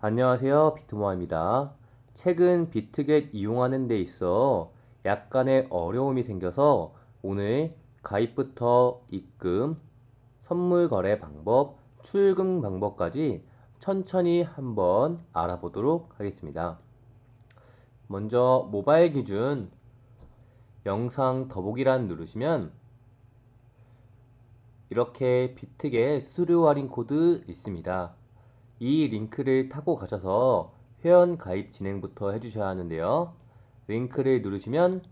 안녕하세요. 비트모아입니다. 최근 비트겟 이용하는 데 있어 약간의 어려움이 생겨서 오늘 가입부터 입금, 선물 거래 방법, 출금 방법까지 천천히 한번 알아보도록 하겠습니다. 먼저 모바일 기준 영상 더보기란 누르시면 이렇게 비트겟 수수료 할인 코드 있습니다. 이 링크를 타고 가셔서 회원 가입 진행부터 해주셔야 하는데요. 링크를 누르시면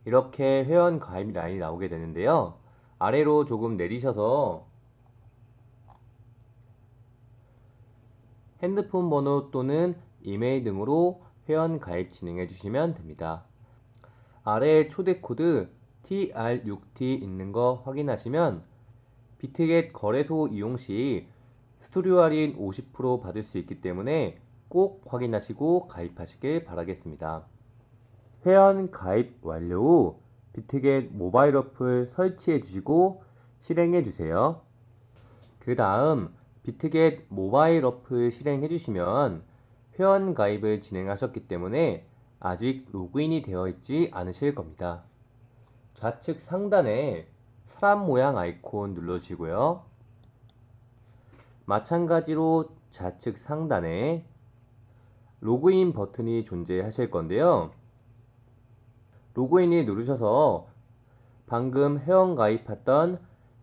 이렇게 회원 가입 라인이 나오게 되는데요. 아래로 조금 내리셔서 핸드폰 번호 또는 이메일 등으로 회원 가입 진행해 주시면 됩니다. 아래 초대 코드 TR6T 있는 거 확인하시면 비트겟 거래소 이용 시 수수료 할인 50% 받을 수 있기 때문에 꼭 확인하시고 가입하시길 바라겠습니다. 회원 가입 완료 후 비트겟 모바일 어플 설치해 주시고 실행해 주세요. 그 다음 비트겟 모바일 어플 실행해 주시면 회원 가입을 진행하셨기 때문에 아직 로그인이 되어 있지 않으실 겁니다. 좌측 상단에 사람 모양 아이콘 눌러주시고요. 마찬가지로 좌측 상단에 로그인 버튼이 존재하실 건데요. 로그인을 누르셔서 방금 회원 가입했던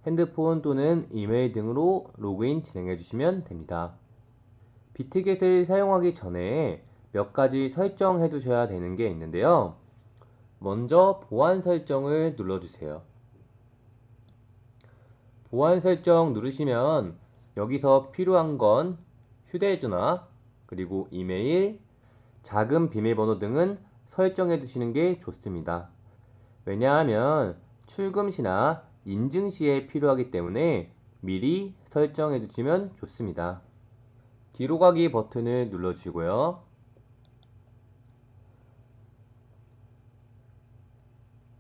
핸드폰 또는 이메일 등으로 로그인 진행해 주시면 됩니다. 비트겟을 사용하기 전에 몇 가지 설정해 두셔야 되는 게 있는데요. 먼저 보안 설정을 눌러주세요. 보안 설정 누르시면 여기서 필요한 건 휴대전화, 그리고 이메일, 자금 비밀번호 등은 설정해 두시는 게 좋습니다. 왜냐하면 출금 시나 인증 시에 필요하기 때문에 미리 설정해 두시면 좋습니다. 뒤로 가기 버튼을 눌러주시고요.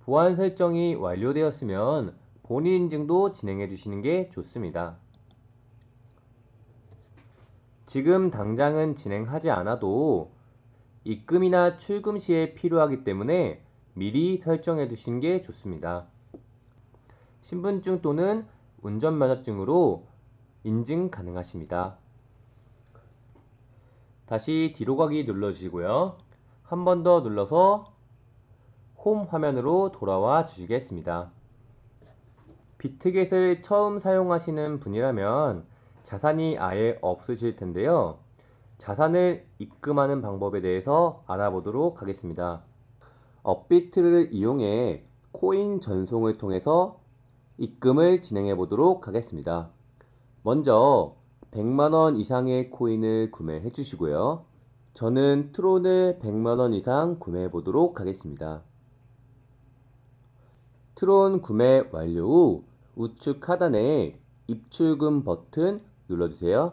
보안 설정이 완료되었으면 본인 인증도 진행해 주시는 게 좋습니다. 지금 당장은 진행하지 않아도 입금이나 출금 시에 필요하기 때문에 미리 설정해 두시는 게 좋습니다. 신분증 또는 운전면허증으로 인증 가능하십니다. 다시 뒤로 가기 눌러주시고요. 한 번 더 눌러서 홈 화면으로 돌아와 주시겠습니다. 비트겟을 처음 사용하시는 분이라면 자산이 아예 없으실 텐데요. 자산을 입금하는 방법에 대해서 알아보도록 하겠습니다. 업비트를 이용해 코인 전송을 통해서 입금을 진행해 보도록 하겠습니다. 먼저 100만원 이상의 코인을 구매해 주시고요. 저는 트론을 100만원 이상 구매해 보도록 하겠습니다. 트론 구매 완료 후 우측 하단에 입출금 버튼 눌러주세요.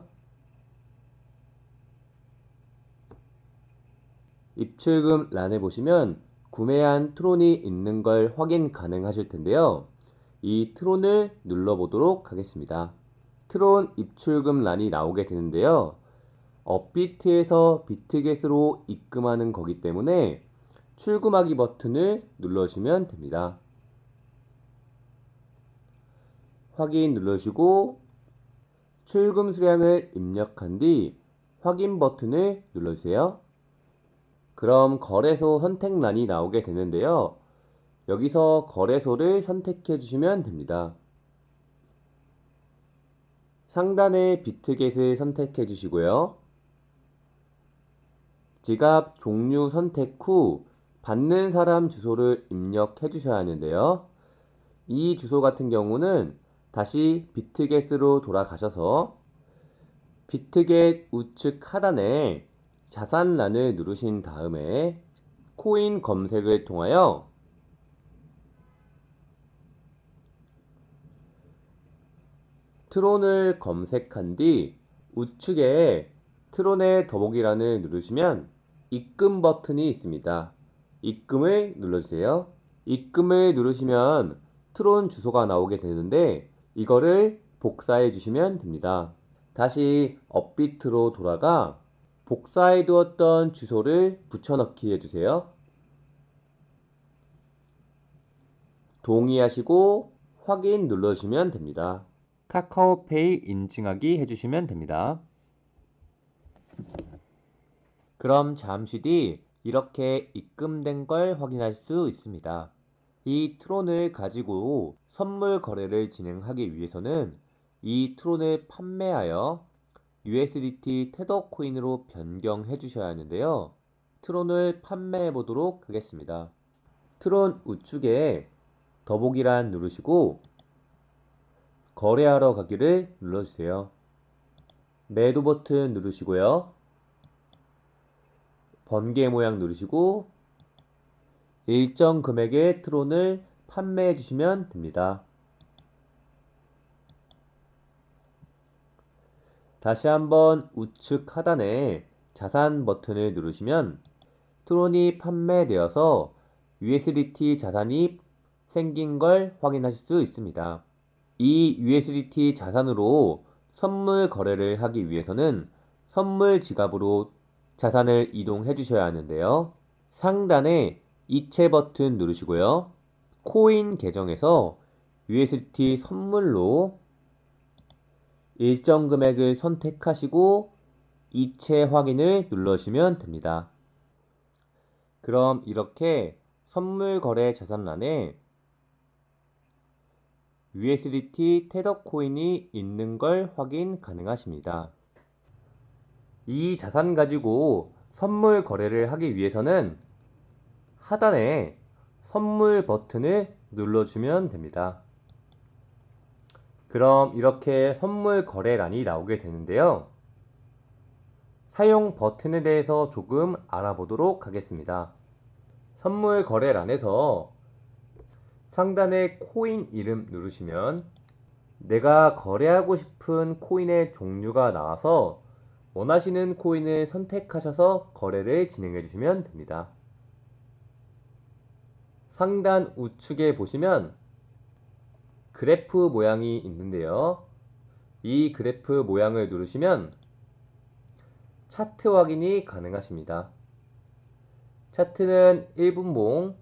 입출금 란에 보시면 구매한 트론이 있는 걸 확인 가능하실 텐데요. 이 트론을 눌러보도록 하겠습니다. 트론 입출금 란이 나오게 되는데요. 업비트에서 비트겟으로 입금하는 거기 때문에 출금하기 버튼을 눌러주시면 됩니다. 확인 눌러주시고 출금 수량을 입력한 뒤 확인 버튼을 눌러주세요. 그럼 거래소 선택란이 나오게 되는데요. 여기서 거래소를 선택해 주시면 됩니다. 상단에 비트겟을 선택해 주시고요. 지갑 종류 선택 후 받는 사람 주소를 입력해 주셔야 하는데요. 이 주소 같은 경우는 다시 비트겟으로 돌아가셔서 비트겟 우측 하단에 자산란을 누르신 다음에 코인 검색을 통하여 트론을 검색한 뒤 우측에 트론의 더보기란을 누르시면 입금 버튼이 있습니다. 입금을 눌러주세요. 입금을 누르시면 트론 주소가 나오게 되는데 이거를 복사해 주시면 됩니다. 다시 업비트로 돌아가 복사해 두었던 주소를 붙여넣기 해주세요. 동의하시고 확인 눌러주시면 됩니다. 카카오페이 인증하기 해주시면 됩니다. 그럼 잠시 뒤 이렇게 입금된 걸 확인할 수 있습니다. 이 트론을 가지고 선물 거래를 진행하기 위해서는 이 트론을 판매하여 USDT 테더 코인으로 변경해 주셔야 하는데요. 트론을 판매해 보도록 하겠습니다. 트론 우측에 더보기란 누르시고 거래하러 가기를 눌러주세요. 매도 버튼 누르시고요. 번개 모양 누르시고 일정 금액의 트론을 판매해 주시면 됩니다. 다시 한번 우측 하단에 자산 버튼을 누르시면 트론이 판매되어서 USDT 자산이 생긴 걸 확인하실 수 있습니다. 이 USDT 자산으로 선물 거래를 하기 위해서는 선물 지갑으로 자산을 이동해 주셔야 하는데요. 상단에 이체 버튼 누르시고요. 코인 계정에서 USDT 선물로 일정 금액을 선택하시고 이체 확인을 눌러주시면 됩니다. 그럼 이렇게 선물 거래 자산란에 USDT 테더 코인이 있는 걸 확인 가능하십니다. 이 자산 가지고 선물 거래를 하기 위해서는 하단에 선물 버튼을 눌러주면 됩니다. 그럼 이렇게 선물 거래란이 나오게 되는데요. 사용 버튼에 대해서 조금 알아보도록 하겠습니다. 선물 거래란에서 상단에 코인 이름 누르시면 내가 거래하고 싶은 코인의 종류가 나와서 원하시는 코인을 선택하셔서 거래를 진행해 주시면 됩니다. 상단 우측에 보시면 그래프 모양이 있는데요. 이 그래프 모양을 누르시면 차트 확인이 가능하십니다. 차트는 1분봉,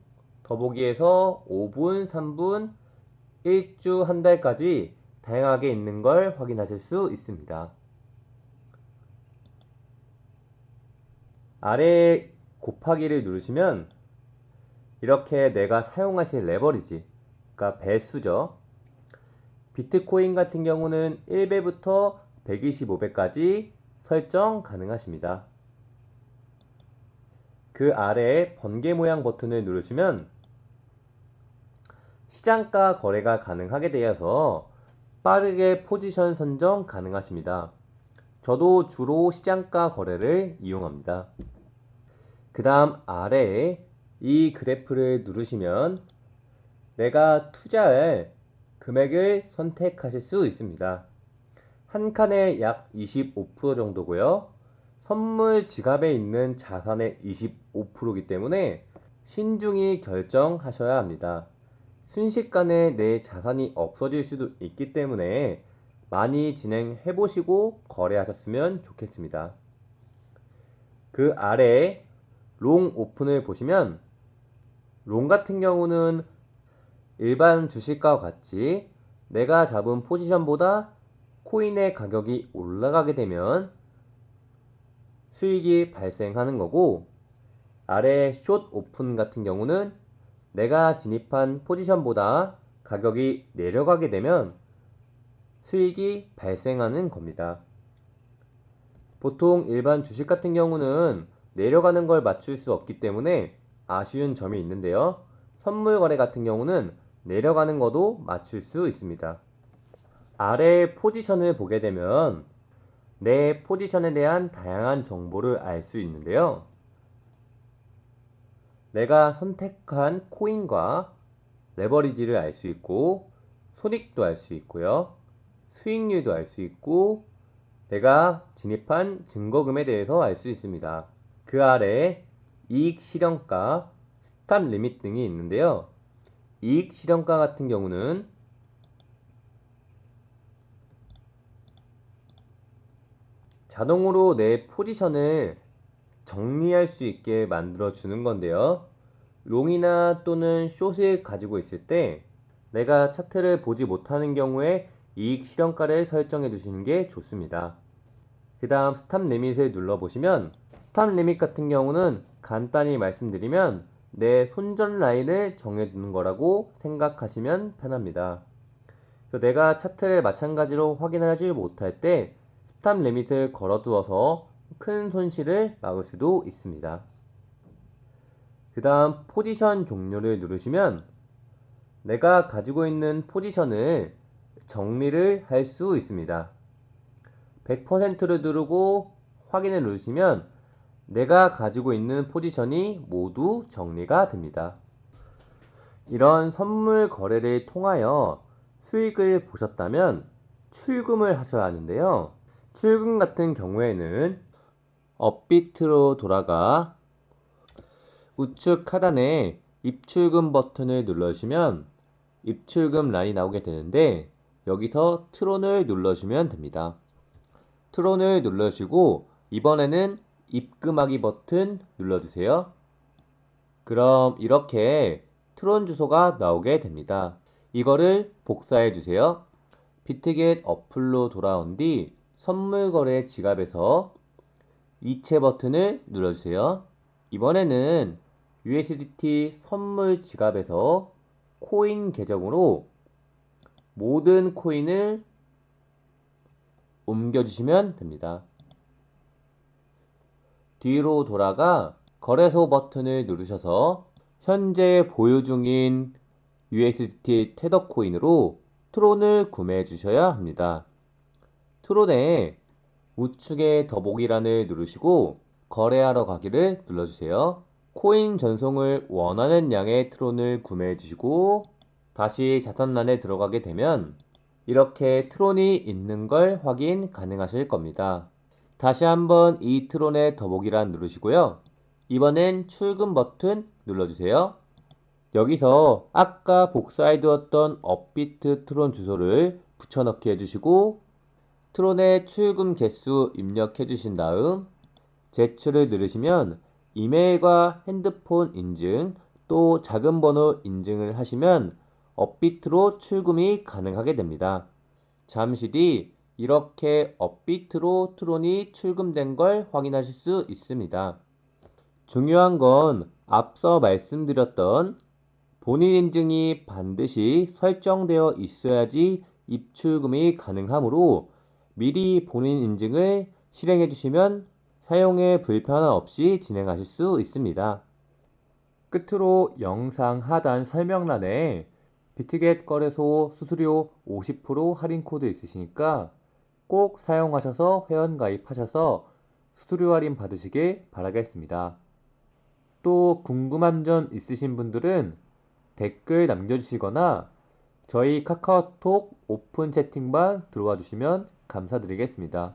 더보기에서 5분, 3분, 1주, 한 달까지 다양하게 있는 걸 확인하실 수 있습니다. 아래 곱하기를 누르시면 이렇게 내가 사용하실 레버리지, 그러니까 배수죠. 비트코인 같은 경우는 1배부터 125배까지 설정 가능하십니다. 그 아래에 번개 모양 버튼을 누르시면 시장가 거래가 가능하게 되어서 빠르게 포지션 선정 가능하십니다. 저도 주로 시장가 거래를 이용합니다. 그 다음 아래에 이 그래프를 누르시면 내가 투자할 금액을 선택하실 수 있습니다. 한 칸에 약 25% 정도고요. 선물 지갑에 있는 자산의 25%이기 때문에 신중히 결정하셔야 합니다. 순식간에 내 자산이 없어질 수도 있기 때문에 많이 진행해 보시고 거래하셨으면 좋겠습니다. 그 아래에 롱 오픈을 보시면 롱 같은 경우는 일반 주식과 같이 내가 잡은 포지션보다 코인의 가격이 올라가게 되면 수익이 발생하는 거고, 아래 숏 오픈 같은 경우는 내가 진입한 포지션보다 가격이 내려가게 되면 수익이 발생하는 겁니다. 보통 일반 주식 같은 경우는 내려가는 걸 맞출 수 없기 때문에 아쉬운 점이 있는데요. 선물 거래 같은 경우는 내려가는 것도 맞출 수 있습니다. 아래 포지션을 보게 되면 내 포지션에 대한 다양한 정보를 알 수 있는데요. 내가 선택한 코인과 레버리지를 알 수 있고, 손익도 알 수 있고요. 수익률도 알 수 있고, 내가 진입한 증거금에 대해서 알 수 있습니다. 그 아래 이익 실현가, 스탑 리밋 등이 있는데요. 이익 실현가 같은 경우는 자동으로 내 포지션을 정리할 수 있게 만들어 주는 건데요. 롱이나 또는 숏을 가지고 있을 때 내가 차트를 보지 못하는 경우에 이익 실현가를 설정해 주시는 게 좋습니다. 그 다음 스탑 리밋을 눌러보시면 스탑 리밋 같은 경우는 간단히 말씀드리면 내 손절 라인을 정해두는 거라고 생각하시면 편합니다. 내가 차트를 마찬가지로 확인하지 못할 때 스탑 리밋을 걸어두어서 큰 손실을 막을 수도 있습니다. 그 다음 포지션 종료를 누르시면 내가 가지고 있는 포지션을 정리를 할 수 있습니다. 100%를 누르고 확인을 누르시면 내가 가지고 있는 포지션이 모두 정리가 됩니다. 이런 선물 거래를 통하여 수익을 보셨다면 출금을 하셔야 하는데요. 출금 같은 경우에는 업비트로 돌아가 우측 하단에 입출금 버튼을 눌러주시면 입출금 란이 나오게 되는데 여기서 트론을 눌러주시면 됩니다. 트론을 눌러주시고 이번에는 입금하기 버튼 눌러주세요. 그럼 이렇게 트론 주소가 나오게 됩니다. 이거를 복사해 주세요. 비트겟 어플로 돌아온 뒤 선물거래 지갑에서 이체 버튼을 눌러주세요. 이번에는 USDT 선물 지갑에서 코인 계정으로 모든 코인을 옮겨주시면 됩니다. 뒤로 돌아가 거래소 버튼을 누르셔서 현재 보유 중인 USDT 테더 코인으로 트론을 구매해 주셔야 합니다. 트론에 우측에 더보기란을 누르시고 거래하러 가기를 눌러주세요. 코인 전송을 원하는 양의 트론을 구매해 주시고 다시 자산란에 들어가게 되면 이렇게 트론이 있는 걸 확인 가능하실 겁니다. 다시 한번 이 트론의 더보기란 누르시고요. 이번엔 출금 버튼 눌러주세요. 여기서 아까 복사해 두었던 업비트 트론 주소를 붙여넣기 해주시고 트론의 출금 개수 입력해 주신 다음 제출을 누르시면 이메일과 핸드폰 인증 또 작은 번호 인증을 하시면 업비트로 출금이 가능하게 됩니다. 잠시 뒤 이렇게 업비트로 트론이 출금된 걸 확인하실 수 있습니다. 중요한 건 앞서 말씀드렸던 본인 인증이 반드시 설정되어 있어야지 입출금이 가능하므로 미리 본인 인증을 실행해 주시면 사용에 불편함 없이 진행하실 수 있습니다. 끝으로 영상 하단 설명란에 비트겟 거래소 수수료 50% 할인 코드 있으시니까 꼭 사용하셔서 회원 가입하셔서 수수료 할인 받으시길 바라겠습니다. 또 궁금한 점 있으신 분들은 댓글 남겨주시거나 저희 카카오톡 오픈 채팅방 들어와 주시면 감사드리겠습니다.